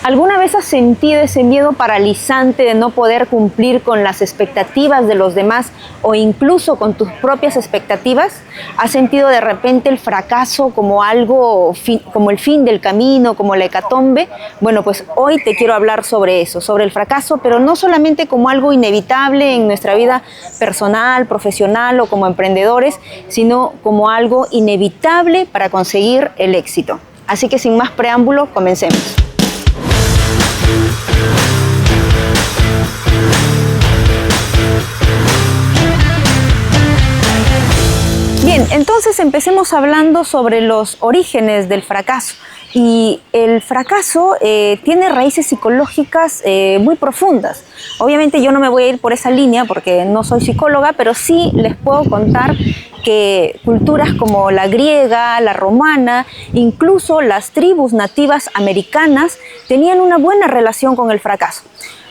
¿Alguna vez has sentido ese miedo paralizante de no poder cumplir con las expectativas de los demás o incluso con tus propias expectativas? ¿Has sentido de repente el fracaso como como el fin del camino, como la hecatombe? Bueno, pues hoy te quiero hablar sobre eso, sobre el fracaso, pero no solamente como algo inevitable en nuestra vida personal, profesional o como emprendedores, sino como algo inevitable para conseguir el éxito. Así que sin más preámbulo, comencemos. Bien, entonces empecemos hablando sobre los orígenes del fracaso. Y el fracaso tiene raíces psicológicas muy profundas. Obviamente yo no me voy a ir por esa línea porque no soy psicóloga, pero sí les puedo contar que culturas como la griega, la romana, incluso las tribus nativas americanas tenían una buena relación con el fracaso.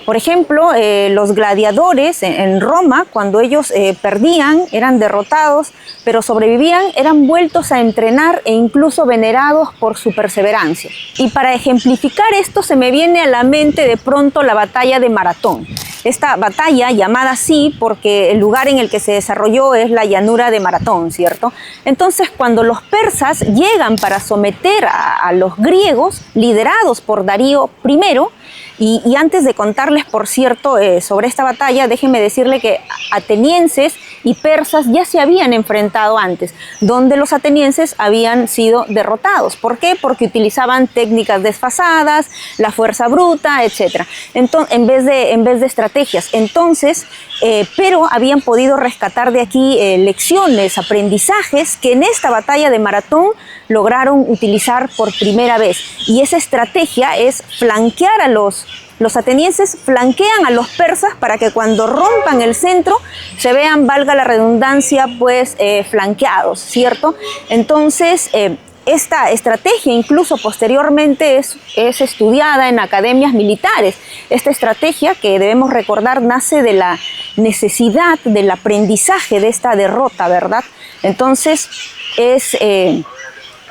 Por ejemplo, los gladiadores en Roma, cuando ellos perdían, eran derrotados, pero sobrevivían, eran vueltos a entrenar e incluso venerados por su perseverancia. Y para ejemplificar esto se me viene a la mente de pronto la batalla de Maratón. Esta batalla, llamada así porque el lugar en el que se desarrolló es la llanura de Maratón, ¿cierto? Entonces, cuando los persas llegan para someter a los griegos, liderados por Darío I, y antes de contarles, por cierto, sobre esta batalla, déjenme decirle que atenienses y persas ya se habían enfrentado antes, donde los atenienses habían sido derrotados. ¿Por qué? Porque utilizaban técnicas desfasadas, la fuerza bruta, etc. Entonces, en vez de estrategias. Entonces, pero habían podido rescatar de aquí lecciones, aprendizajes que en esta batalla de Maratón lograron utilizar por primera vez. Y esa estrategia es flanquear a los atenienses flanquean a los persas para que cuando rompan el centro se vean, valga la redundancia, pues flanqueados, ¿cierto? Entonces, esta estrategia incluso posteriormente es estudiada en academias militares. Esta estrategia, que debemos recordar, nace de la necesidad del aprendizaje de esta derrota, ¿verdad? Entonces, es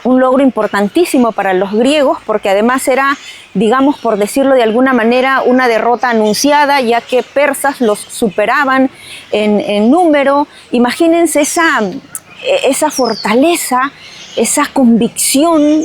un logro importantísimo para los griegos porque además era, digamos, por decirlo de alguna manera, una derrota anunciada, ya que persas los superaban en número. Imagínense esa fortaleza, esa convicción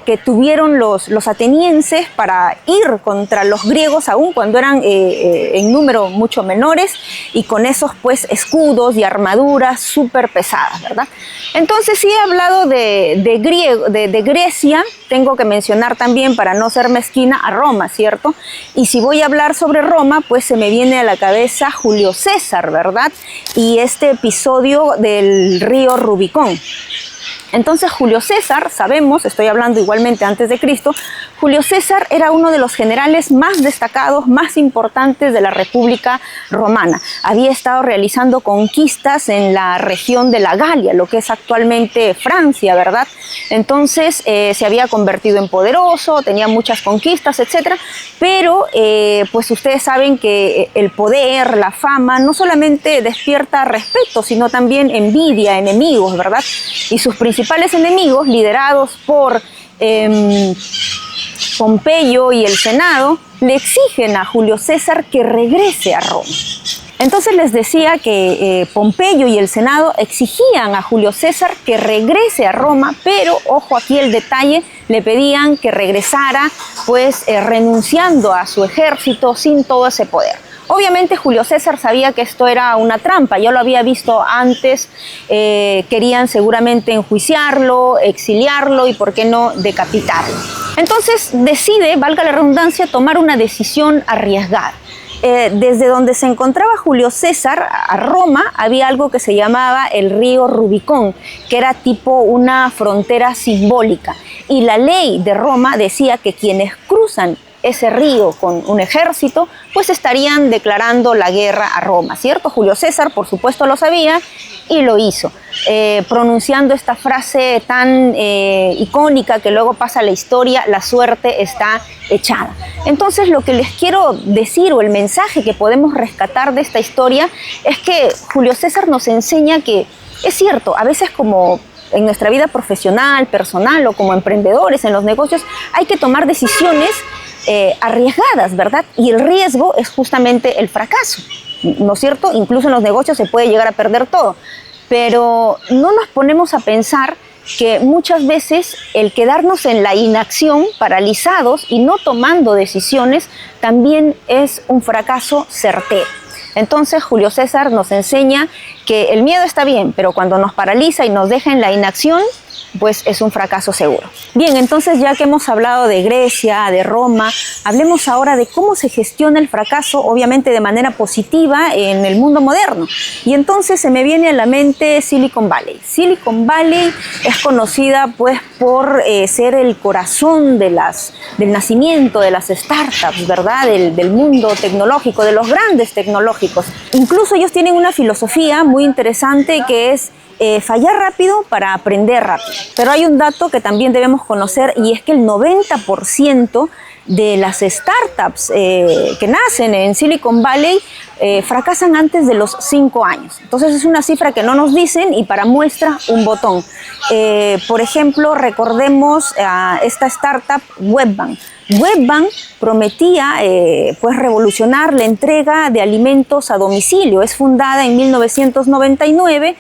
que tuvieron los atenienses para ir contra los griegos, aún cuando eran en número mucho menores, y con esos pues escudos y armaduras súper pesadas, ¿verdad? Entonces, si he hablado de Grecia, tengo que mencionar también, para no ser mezquina, a Roma, ¿cierto? Y si voy a hablar sobre Roma, pues se me viene a la cabeza Julio César, ¿verdad? Y este episodio del río Rubicón. Entonces, Julio César, sabemos, estoy hablando igualmente antes de Cristo, Julio César era uno de los generales más destacados, más importantes de la República Romana. Había estado realizando conquistas en la región de la Galia, lo que es actualmente Francia, ¿verdad? Entonces, se había convertido en poderoso, tenía muchas conquistas, etc. Pero, pues ustedes saben que el poder, la fama, no solamente despierta respeto, sino también envidia, enemigos, ¿verdad? Y sus principales enemigos, liderados por Pompeyo y el Senado, le exigen a Julio César que regrese a Roma. Entonces les decía que Pompeyo y el Senado exigían a Julio César que regrese a Roma, pero, ojo aquí el detalle, le pedían que regresara pues renunciando a su ejército sin todo ese poder. Obviamente Julio César sabía que esto era una trampa, ya lo había visto antes, querían seguramente enjuiciarlo, exiliarlo y por qué no decapitarlo. Entonces decide, valga la redundancia, tomar una decisión arriesgada. Desde donde se encontraba Julio César a Roma había algo que se llamaba el río Rubicón, que era tipo una frontera simbólica, y la ley de Roma decía que quienes cruzan ese río con un ejército, pues estarían declarando la guerra a Roma, ¿cierto? Julio César, por supuesto, lo sabía y lo hizo, pronunciando esta frase tan icónica que luego pasa a la historia: la suerte está echada. Entonces, lo que les quiero decir, o el mensaje que podemos rescatar de esta historia, es que Julio César nos enseña que es cierto, a veces como en nuestra vida profesional, personal o como emprendedores en los negocios, hay que tomar decisiones arriesgadas, ¿verdad? Y el riesgo es justamente el fracaso, ¿no es cierto? Incluso en los negocios se puede llegar a perder todo, pero no nos ponemos a pensar que muchas veces el quedarnos en la inacción, paralizados y no tomando decisiones, también es un fracaso certero. Entonces Julio César nos enseña que el miedo está bien, pero cuando nos paraliza y nos deja en la inacción, pues es un fracaso seguro. Bien, entonces ya que hemos hablado de Grecia, de Roma, hablemos ahora de cómo se gestiona el fracaso, obviamente de manera positiva en el mundo moderno. Y entonces se me viene a la mente Silicon Valley. Silicon Valley es conocida pues por ser el corazón del nacimiento de las startups, ¿verdad? Del mundo tecnológico, de los grandes tecnológicos. Incluso ellos tienen una filosofía muy interesante que es fallar rápido para aprender rápido. Pero hay un dato que también debemos conocer y es que el 90% de las startups que nacen en Silicon Valley fracasan antes de los 5 años. Entonces es una cifra que no nos dicen y para muestra un botón. Por ejemplo, recordemos a esta startup Webbank. Webbank prometía pues revolucionar la entrega de alimentos a domicilio. Es fundada en 1999.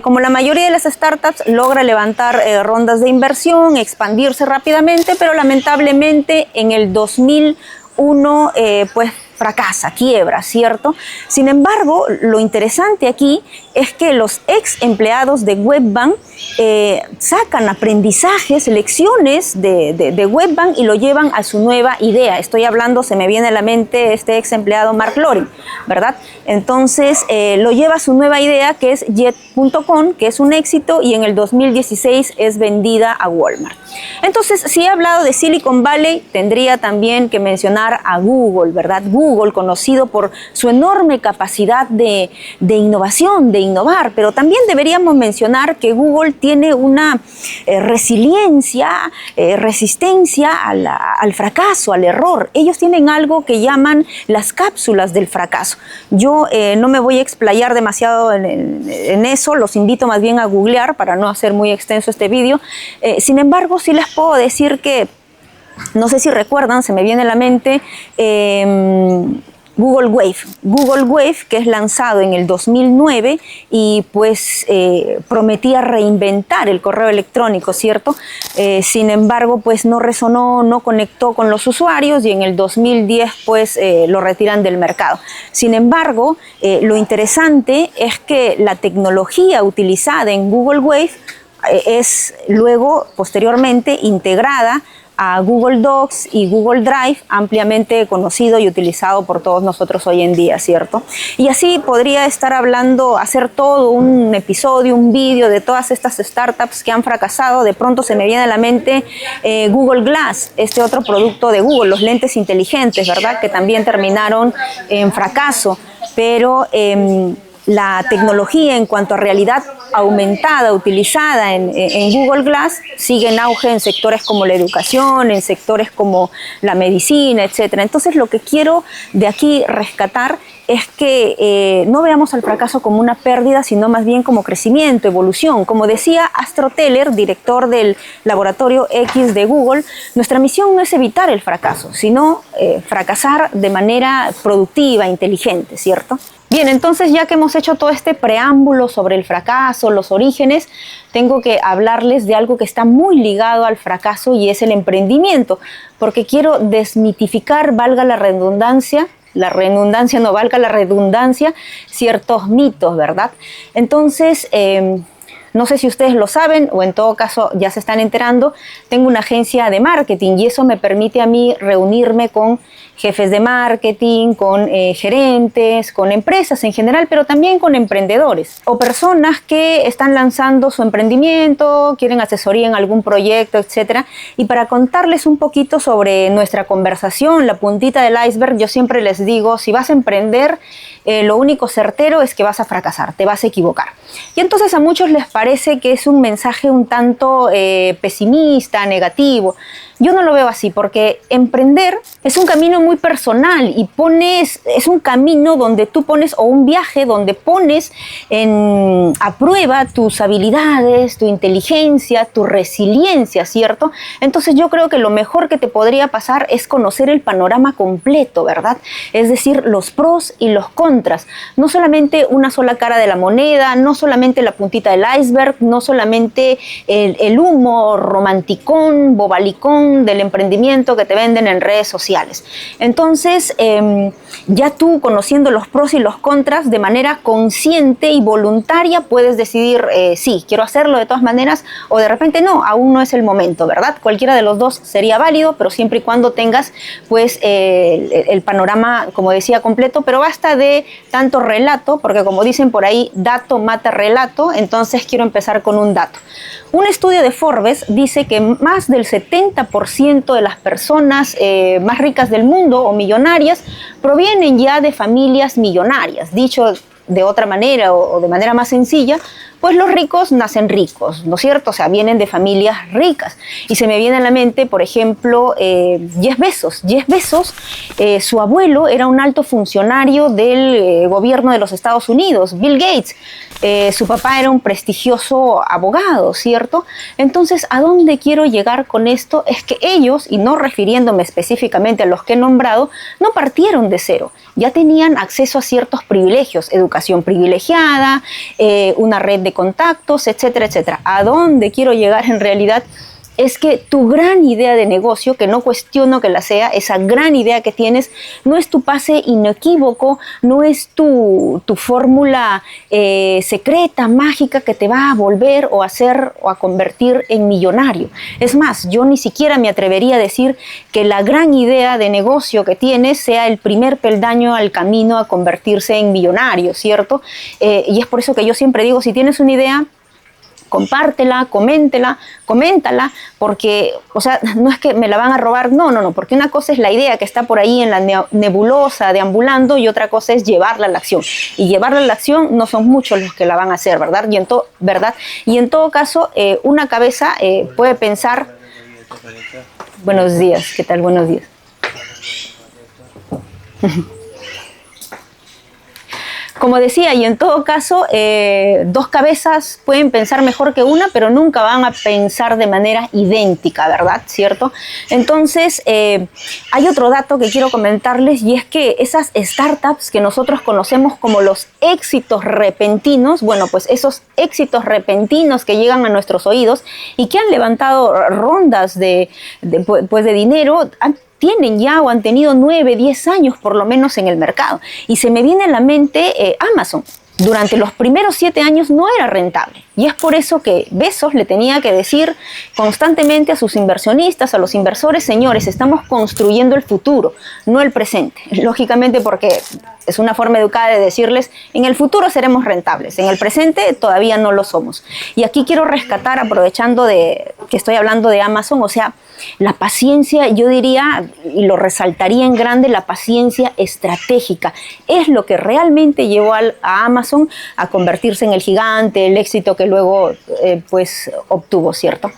Como la mayoría de las startups, logra levantar rondas de inversión, expandirse rápidamente, pero lamentablemente en el 2001 pues fracasa, quiebra, ¿cierto? Sin embargo, lo interesante aquí es que los ex empleados de Webbank sacan aprendizajes, lecciones de Webbank y lo llevan a su nueva idea. Estoy hablando, se me viene a la mente este ex empleado Mark Loring, ¿verdad? Entonces lo lleva a su nueva idea que es Jet.com, que es un éxito y en el 2016 es vendida a Walmart. Entonces, si he hablado de Silicon Valley, tendría también que mencionar a Google, ¿verdad? Google, conocido por su enorme capacidad de innovación, de innovar, pero también deberíamos mencionar que Google tiene una resiliencia, resistencia al fracaso, al error. Ellos tienen algo que llaman las cápsulas del fracaso. Yo no me voy a explayar demasiado en eso, los invito más bien a googlear para no hacer muy extenso este vídeo. Sin embargo, sí les puedo decir que, no sé si recuerdan, se me viene a la mente Google Wave. Google Wave, que es lanzado en el 2009 y pues prometía reinventar el correo electrónico, ¿cierto? Sin embargo, pues no resonó, no conectó con los usuarios y en el 2010 pues lo retiran del mercado. Sin embargo, lo interesante es que la tecnología utilizada en Google Wave es luego, posteriormente, integrada a Google Docs y Google Drive, ampliamente conocido y utilizado por todos nosotros hoy en día, ¿cierto? Y así podría estar hablando, hacer todo un episodio, un vídeo de todas estas startups que han fracasado. De pronto se me viene a la mente Google Glass, este otro producto de Google, los lentes inteligentes, ¿verdad? Que también terminaron en fracaso, pero la tecnología en cuanto a realidad aumentada, utilizada en Google Glass, sigue en auge en sectores como la educación, en sectores como la medicina, etc. Entonces, lo que quiero de aquí rescatar es que no veamos al fracaso como una pérdida, sino más bien como crecimiento, evolución. Como decía Astro Teller, director del Laboratorio X de Google, nuestra misión no es evitar el fracaso, sino fracasar de manera productiva, inteligente, ¿cierto? Bien, entonces ya que hemos hecho todo este preámbulo sobre el fracaso, los orígenes, tengo que hablarles de algo que está muy ligado al fracaso y es el emprendimiento, porque quiero desmitificar, valga la redundancia, ciertos mitos, ¿verdad? Entonces, no sé si ustedes lo saben o en todo caso ya se están enterando, tengo una agencia de marketing y eso me permite a mí reunirme con jefes de marketing, con gerentes, con empresas en general, pero también con emprendedores o personas que están lanzando su emprendimiento, quieren asesoría en algún proyecto, etcétera. Y para contarles un poquito sobre nuestra conversación, la puntita del iceberg, yo siempre les digo, si vas a emprender, lo único certero es que vas a fracasar, te vas a equivocar. Y entonces a muchos les parece parece que es un mensaje un tanto pesimista, negativo. Yo no lo veo así, porque emprender es un camino muy personal y es un camino donde tú pones, o un viaje donde pones a prueba tus habilidades, tu inteligencia, tu resiliencia, ¿cierto? Entonces yo creo que lo mejor que te podría pasar es conocer el panorama completo, ¿verdad? Es decir, los pros y los contras. No solamente una sola cara de la moneda, no solamente la puntita del iceberg, no solamente el humo romanticón, bobalicón del emprendimiento que te venden en redes sociales. Entonces, ya tú conociendo los pros y los contras de manera consciente y voluntaria puedes decidir sí, quiero hacerlo de todas maneras, o de repente no, aún no es el momento, ¿verdad? Cualquiera de los dos sería válido, pero siempre y cuando tengas pues el panorama, como decía, completo, pero basta de tanto relato, porque como dicen por ahí, dato mata relato. Entonces quiero empezar con un dato. Un estudio de Forbes dice que más del 70% de las personas más ricas del mundo o millonarias provienen ya de familias millonarias. Dicho de otra manera o de manera más sencilla, pues los ricos nacen ricos, ¿no es cierto? O sea, vienen de familias ricas. Y se me viene a la mente, por ejemplo, Jeff Bezos. Jeff Bezos, su abuelo era un alto funcionario del gobierno de los Estados Unidos. Bill Gates, su papá era un prestigioso abogado, ¿cierto? Entonces, ¿a dónde quiero llegar con esto? Es que ellos, y no refiriéndome específicamente a los que he nombrado, no partieron de cero. Ya tenían acceso a ciertos privilegios, educación privilegiada, una red de contactos, etcétera, etcétera. ¿A dónde quiero llegar en realidad? Es que tu gran idea de negocio, que no cuestiono que la sea, esa gran idea que tienes, no es tu pase inequívoco, no es tu fórmula secreta, mágica, que te va a volver o a hacer o a convertir en millonario. Es más, yo ni siquiera me atrevería a decir que la gran idea de negocio que tienes sea el primer peldaño al camino a convertirse en millonario, ¿cierto? Y es por eso que yo siempre digo, si tienes una idea, compártela, coméntala, porque, o sea, no es que me la van a robar, no, porque una cosa es la idea que está por ahí en la nebulosa deambulando y otra cosa es llevarla a la acción. Y llevarla a la acción no son muchos los que la van a hacer, ¿verdad? Y en todo caso, una cabeza puede pensar... Buenos días, ¿qué tal? Buenos días. Como decía, y en todo caso, dos cabezas pueden pensar mejor que una, pero nunca van a pensar de manera idéntica, ¿verdad? ¿Cierto? Entonces, hay otro dato que quiero comentarles, y es que esas startups que nosotros conocemos como los éxitos repentinos, bueno, pues esos éxitos repentinos que llegan a nuestros oídos y que han levantado rondas de dinero, tienen ya o han tenido 9, 10 años por lo menos en el mercado. Y se me viene a la mente Amazon. Durante los primeros 7 años no era rentable. Y es por eso que Bezos le tenía que decir constantemente a sus inversionistas, a los inversores: señores, estamos construyendo el futuro, no el presente. Lógicamente, porque es una forma educada de decirles, en el futuro seremos rentables, en el presente todavía no lo somos. Y aquí quiero rescatar, aprovechando de que estoy hablando de Amazon, o sea, la paciencia, yo diría, y lo resaltaría en grande, la paciencia estratégica. Es lo que realmente llevó a Amazon a convertirse en el gigante, el éxito que luego pues obtuvo, ¿cierto?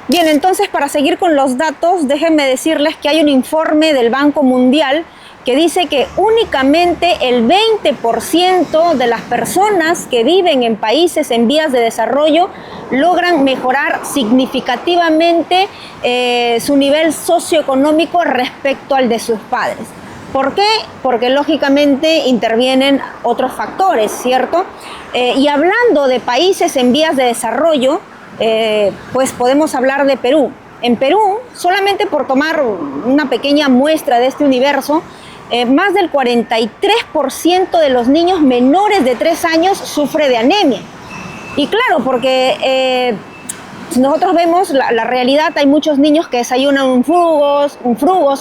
Bien, entonces, para seguir con los datos, déjenme decirles que hay un informe del Banco Mundial que dice que únicamente el 20% de las personas que viven en países en vías de desarrollo logran mejorar significativamente su nivel socioeconómico respecto al de sus padres. ¿Por qué? Porque lógicamente intervienen otros factores, ¿cierto? Y hablando de países en vías de desarrollo, pues podemos hablar de Perú. En Perú, solamente por tomar una pequeña muestra de este universo, más del 43% de los niños menores de 3 años sufre de anemia. Y claro, porque si nosotros vemos la realidad, hay muchos niños que desayunan un frugos,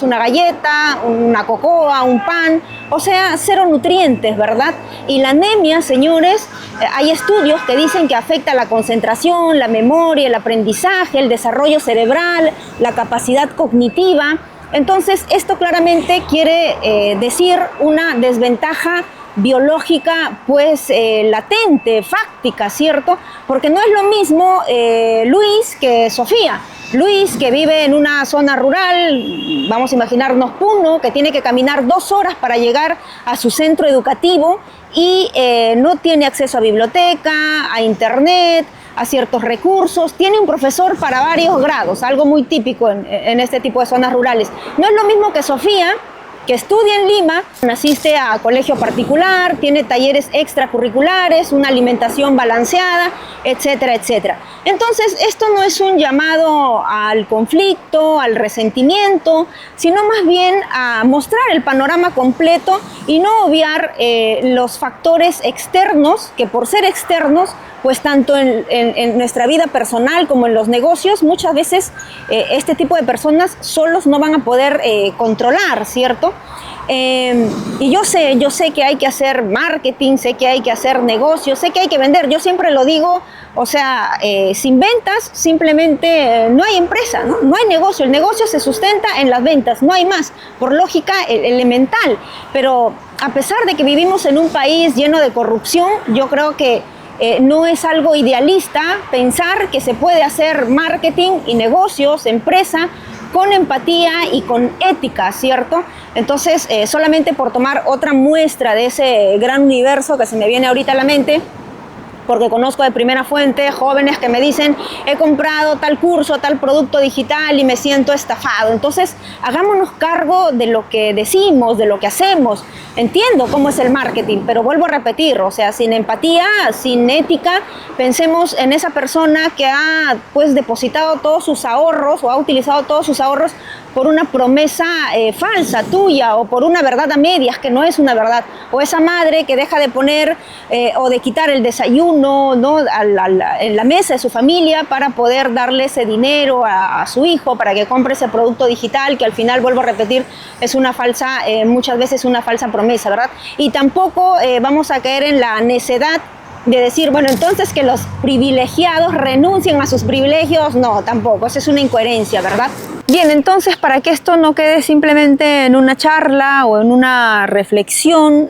una galleta, una cocoa, un pan, o sea, cero nutrientes, ¿verdad? Y la anemia, señores, hay estudios que dicen que afecta la concentración, la memoria, el aprendizaje, el desarrollo cerebral, la capacidad cognitiva. Entonces, esto claramente quiere decir una desventaja biológica pues latente, fáctica, ¿cierto? Porque no es lo mismo Luis que Sofía. Luis, que vive en una zona rural, vamos a imaginarnos Puno, que tiene que caminar 2 horas para llegar a su centro educativo y no tiene acceso a biblioteca, a internet, a ciertos recursos, tiene un profesor para varios grados, algo muy típico en este tipo de zonas rurales. No es lo mismo que Sofía, que estudia en Lima, asiste a colegio particular, tiene talleres extracurriculares, una alimentación balanceada, etcétera, etcétera. Entonces, esto no es un llamado al conflicto, al resentimiento, sino más bien a mostrar el panorama completo y no obviar los factores externos, que por ser externos, pues tanto en nuestra vida personal como en los negocios, muchas veces este tipo de personas solos no van a poder controlar, ¿cierto? Y yo sé que hay que hacer marketing, sé que hay que hacer negocios, sé que hay que vender. Yo siempre lo digo, o sea, sin ventas simplemente no hay empresa, ¿no? No hay negocio. El negocio se sustenta en las ventas, no hay más, por lógica elemental. Pero a pesar de que vivimos en un país lleno de corrupción, yo creo que no es algo idealista pensar que se puede hacer marketing y negocios, empresa, con empatía y con ética, ¿cierto? Entonces, solamente por tomar otra muestra de ese gran universo que se me viene ahorita a la mente, porque conozco de primera fuente jóvenes que me dicen, he comprado tal curso, tal producto digital y me siento estafado. Entonces, hagámonos cargo de lo que decimos, de lo que hacemos. Entiendo cómo es el marketing, pero vuelvo a repetir, o sea, sin empatía, sin ética, pensemos en esa persona que ha pues depositado todos sus ahorros o ha utilizado todos sus ahorros por una promesa falsa tuya o por una verdad a medias que no es una verdad, o esa madre que deja de poner o de quitar el desayuno, ¿no?, en la mesa de su familia para poder darle ese dinero a su hijo para que compre ese producto digital que al final, vuelvo a repetir, es una falsa, muchas veces una falsa promesa, ¿verdad? Y tampoco vamos a caer en la necedad de decir, bueno, entonces que los privilegiados renuncien a sus privilegios. No, tampoco, eso es una incoherencia, ¿verdad? Bien, entonces, para que esto no quede simplemente en una charla o en una reflexión,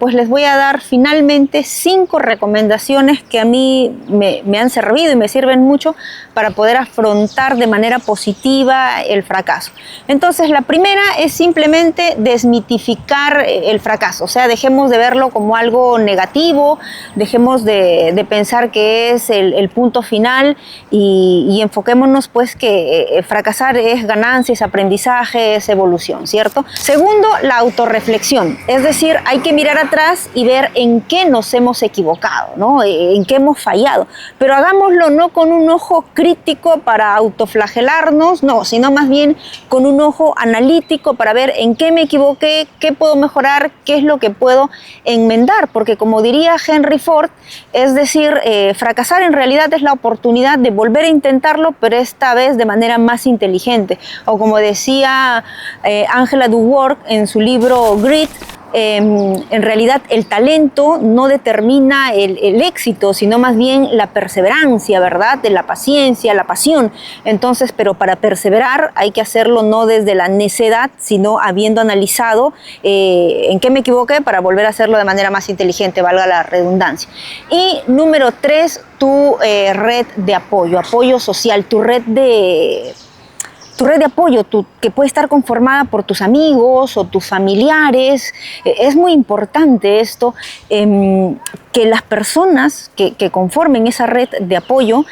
pues les voy a dar finalmente 5 recomendaciones que a mí me han servido y me sirven mucho para poder afrontar de manera positiva el fracaso. Entonces, la primera es simplemente desmitificar el fracaso, o sea, dejemos de verlo como algo negativo, dejemos de pensar que es el punto final y enfoquémonos pues que fracasar es ganancia, es aprendizaje, es evolución, ¿cierto? Segundo, la autorreflexión, es decir, hay que mirar atrás y ver en qué nos hemos equivocado, ¿no?, en qué hemos fallado, pero hagámoslo no con un ojo crítico para autoflagelarnos, no, sino más bien con un ojo analítico para ver en qué me equivoqué, qué puedo mejorar, qué es lo que puedo enmendar, porque como diría Henry Ford, es decir, fracasar en realidad es la oportunidad de volver a intentarlo, pero esta vez de manera más inteligente. O como decía Angela Duckworth en su libro Grit, en realidad el talento no determina el éxito, sino más bien la perseverancia, ¿verdad? De la paciencia, la pasión. Entonces, pero para perseverar hay que hacerlo no desde la necedad, sino habiendo analizado en qué me equivoqué para volver a hacerlo de manera más inteligente, valga la redundancia. Y número 3, tu red de apoyo, apoyo social, tu red de apoyo, que puede estar conformada por tus amigos o tus familiares. Es muy importante esto, que las personas que conformen esa red de apoyo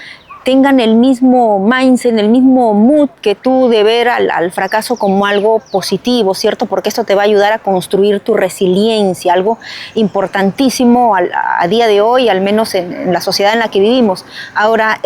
tengan el mismo mindset, el mismo mood que tú de ver al fracaso como algo positivo, ¿cierto? Porque esto te va a ayudar a construir tu resiliencia, algo importantísimo a día de hoy, al menos en la sociedad en la que vivimos. Ahora,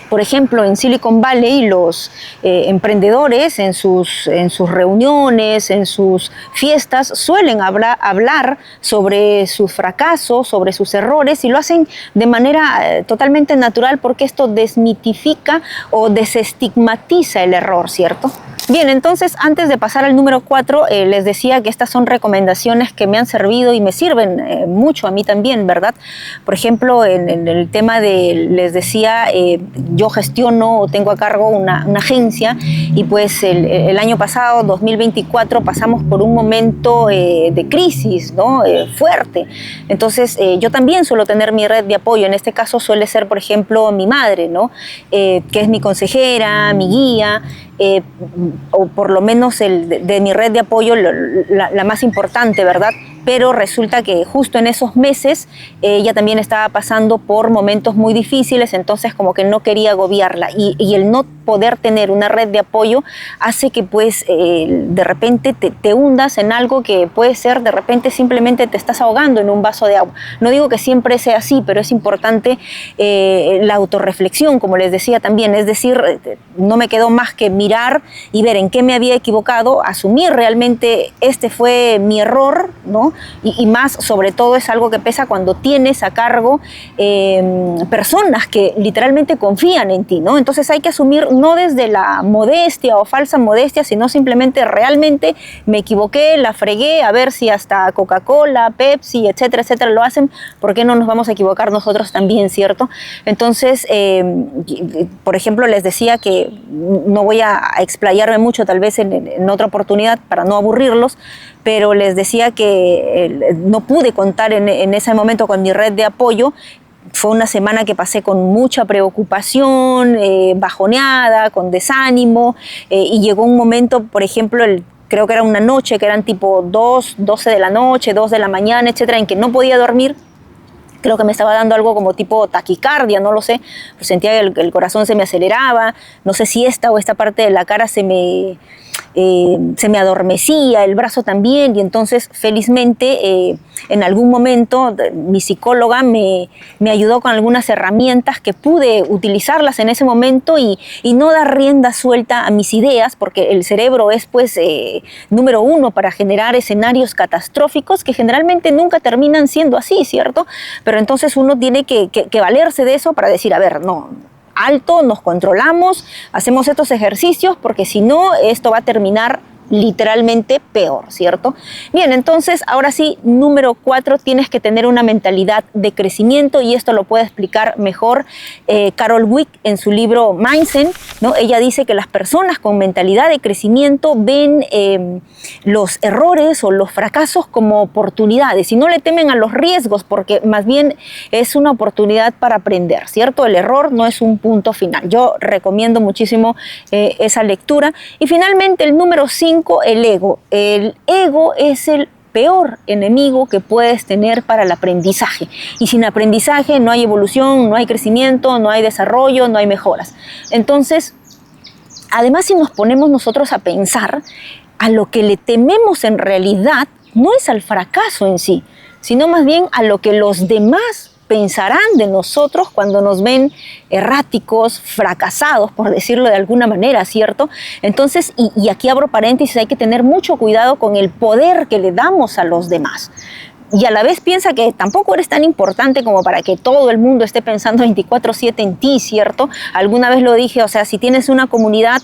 por ejemplo, en Silicon Valley, los emprendedores en sus reuniones, en sus fiestas, suelen hablar sobre sus fracasos, sobre sus errores, y lo hacen de manera totalmente natural porque esto desmitifica o desestigmatiza el error, ¿cierto? Bien, entonces antes de pasar al número 4, les decía que estas son recomendaciones que me han servido y me sirven mucho a mí también, ¿verdad? Por ejemplo, en el tema les decía, yo gestiono o tengo a cargo una agencia y pues el año pasado, 2024, pasamos por un momento de crisis, ¿no? Fuerte. Entonces yo también suelo tener mi red de apoyo. En este caso suele ser, por ejemplo, mi madre, ¿no? Que es mi consejera, mi guía. O por lo menos de mi red de apoyo, la más importante, ¿verdad? Pero resulta que justo en esos meses ella también estaba pasando por momentos muy difíciles, entonces como que no quería agobiarla. Y el no poder tener una red de apoyo hace que pues de repente te hundas en algo que puede ser, de repente simplemente te estás ahogando en un vaso de agua. No digo que siempre sea así, pero es importante la autorreflexión, como les decía también, es decir, no me quedó más que mirar y ver en qué me había equivocado, asumir realmente este fue mi error, ¿no? Y más, sobre todo, es algo que pesa cuando tienes a cargo personas que literalmente confían en ti, ¿no? Entonces hay que asumir no desde la modestia o falsa modestia, sino simplemente realmente me equivoqué, la fregué, a ver si hasta Coca-Cola, Pepsi, etcétera, etcétera lo hacen, ¿por qué no nos vamos a equivocar nosotros también, cierto? Entonces, por ejemplo, les decía que no voy a explayarme mucho, tal vez en otra oportunidad para no aburrirlos, pero les decía que no pude contar en ese momento con mi red de apoyo. Fue una semana que pasé con mucha preocupación, bajoneada, con desánimo, y llegó un momento, por ejemplo, creo que era una noche, que eran tipo 12 de la noche, 2 de la mañana, etcétera, en que no podía dormir. Creo que me estaba dando algo como tipo taquicardia, no lo sé. Pues sentía que el corazón se me aceleraba. No sé si esta o esta parte de la cara se me adormecía, el brazo también. Y entonces, felizmente, en algún momento, mi psicóloga me ayudó con algunas herramientas que pude utilizarlas en ese momento y no dar rienda suelta a mis ideas, porque el cerebro es, pues, número uno para generar escenarios catastróficos que generalmente nunca terminan siendo así, ¿cierto? Pero entonces uno tiene que valerse de eso para decir, a ver, no, alto, nos controlamos, hacemos estos ejercicios, porque si no, esto va a terminar literalmente peor, ¿cierto? Bien, entonces, ahora sí, número 4, tienes que tener una mentalidad de crecimiento, y esto lo puede explicar mejor Carol Dweck en su libro Mindset, ¿no? Ella dice que las personas con mentalidad de crecimiento ven los errores o los fracasos como oportunidades y no le temen a los riesgos, porque más bien es una oportunidad para aprender, ¿cierto? El error no es un punto final. Yo recomiendo muchísimo esa lectura. Y finalmente, el número 5, el ego. El ego es el peor enemigo que puedes tener para el aprendizaje. Y sin aprendizaje no hay evolución, no hay crecimiento, no hay desarrollo, no hay mejoras. Entonces, además, si nos ponemos nosotros a pensar, a lo que le tememos en realidad no es al fracaso en sí, sino más bien a lo que los demás pensarán de nosotros cuando nos ven erráticos, fracasados, por decirlo de alguna manera, ¿cierto? Entonces, y aquí abro paréntesis, hay que tener mucho cuidado con el poder que le damos a los demás. Y a la vez piensa que tampoco eres tan importante como para que todo el mundo esté pensando 24/7 en ti, ¿cierto? Alguna vez lo dije, o sea, si tienes una comunidad,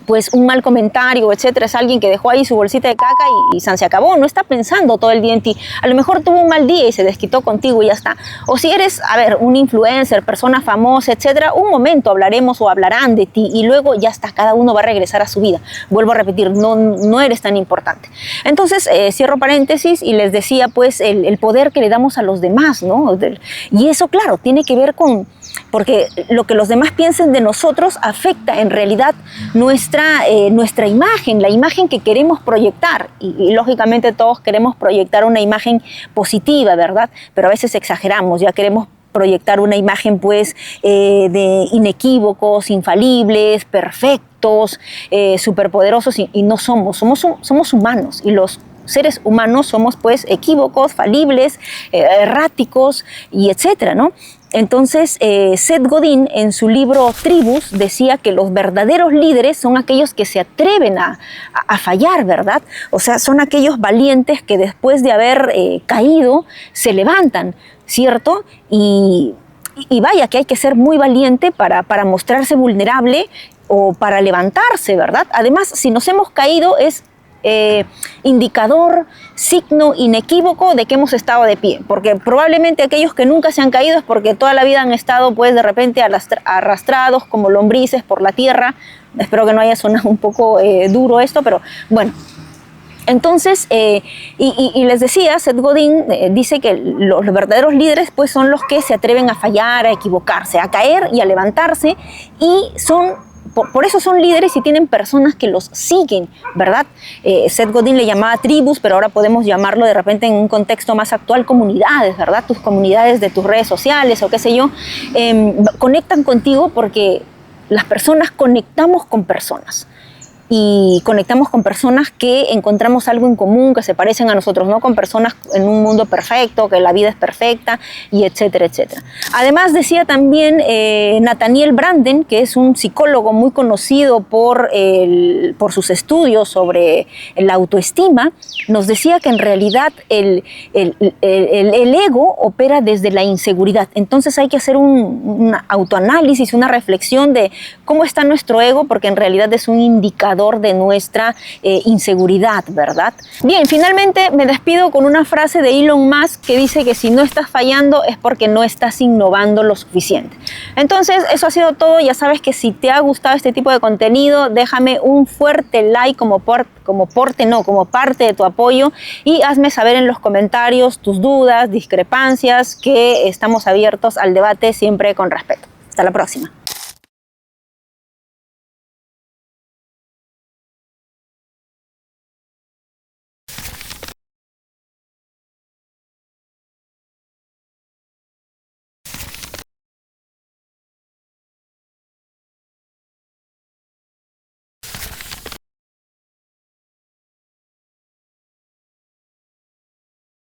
pues un mal comentario, etcétera, es alguien que dejó ahí su bolsita de caca y se acabó, no está pensando todo el día en ti. A lo mejor tuvo un mal día y se desquitó contigo y ya está. O si eres, a ver, un influencer, persona famosa, etcétera, un momento hablaremos o hablarán de ti y luego ya está, cada uno va a regresar a su vida. Vuelvo a repetir, no eres tan importante. Entonces, cierro paréntesis y les decía, pues, el poder que le damos a los demás, ¿no? Y eso, claro, tiene que ver con... porque lo que los demás piensen de nosotros afecta en realidad nuestra imagen, la imagen que queremos proyectar. Y lógicamente todos queremos proyectar una imagen positiva, ¿verdad? Pero a veces exageramos, ya queremos proyectar una imagen pues de inequívocos, infalibles, perfectos, superpoderosos y no somos humanos y los seres humanos somos pues equívocos, falibles, erráticos y etcétera, ¿no? Entonces, Seth Godin, en su libro Tribus, decía que los verdaderos líderes son aquellos que se atreven a fallar, ¿verdad? O sea, son aquellos valientes que después de haber caído se levantan, ¿cierto? Y vaya que hay que ser muy valiente para mostrarse vulnerable o para levantarse, ¿verdad? Además, si nos hemos caído es indicador, signo inequívoco de que hemos estado de pie, porque probablemente aquellos que nunca se han caído es porque toda la vida han estado pues de repente arrastrados como lombrices por la tierra. Espero que no haya sonado un poco duro esto, pero bueno. Entonces, y les decía, Seth Godin dice que los verdaderos líderes pues son los que se atreven a fallar, a equivocarse, a caer y a levantarse, y por eso son líderes y tienen personas que los siguen, ¿verdad? Seth Godin le llamaba tribus, pero ahora podemos llamarlo de repente en un contexto más actual comunidades, ¿verdad? Tus comunidades de tus redes sociales o qué sé yo, conectan contigo porque las personas conectamos con personas. Y conectamos con personas que encontramos algo en común, que se parecen a nosotros, no con personas en un mundo perfecto, que la vida es perfecta, y etcétera, etcétera. Además, decía también Nathaniel Branden, que es un psicólogo muy conocido por sus estudios sobre la autoestima, nos decía que en realidad el ego opera desde la inseguridad. Entonces hay que hacer un autoanálisis, una reflexión de cómo está nuestro ego, porque en realidad es un indicador de nuestra inseguridad, ¿verdad? Bien, finalmente me despido con una frase de Elon Musk que dice que si no estás fallando es porque no estás innovando lo suficiente. Entonces, eso ha sido todo. Ya sabes que si te ha gustado este tipo de contenido, déjame un fuerte like como parte de tu apoyo, y hazme saber en los comentarios tus dudas, discrepancias, que estamos abiertos al debate siempre con respeto. Hasta la próxima.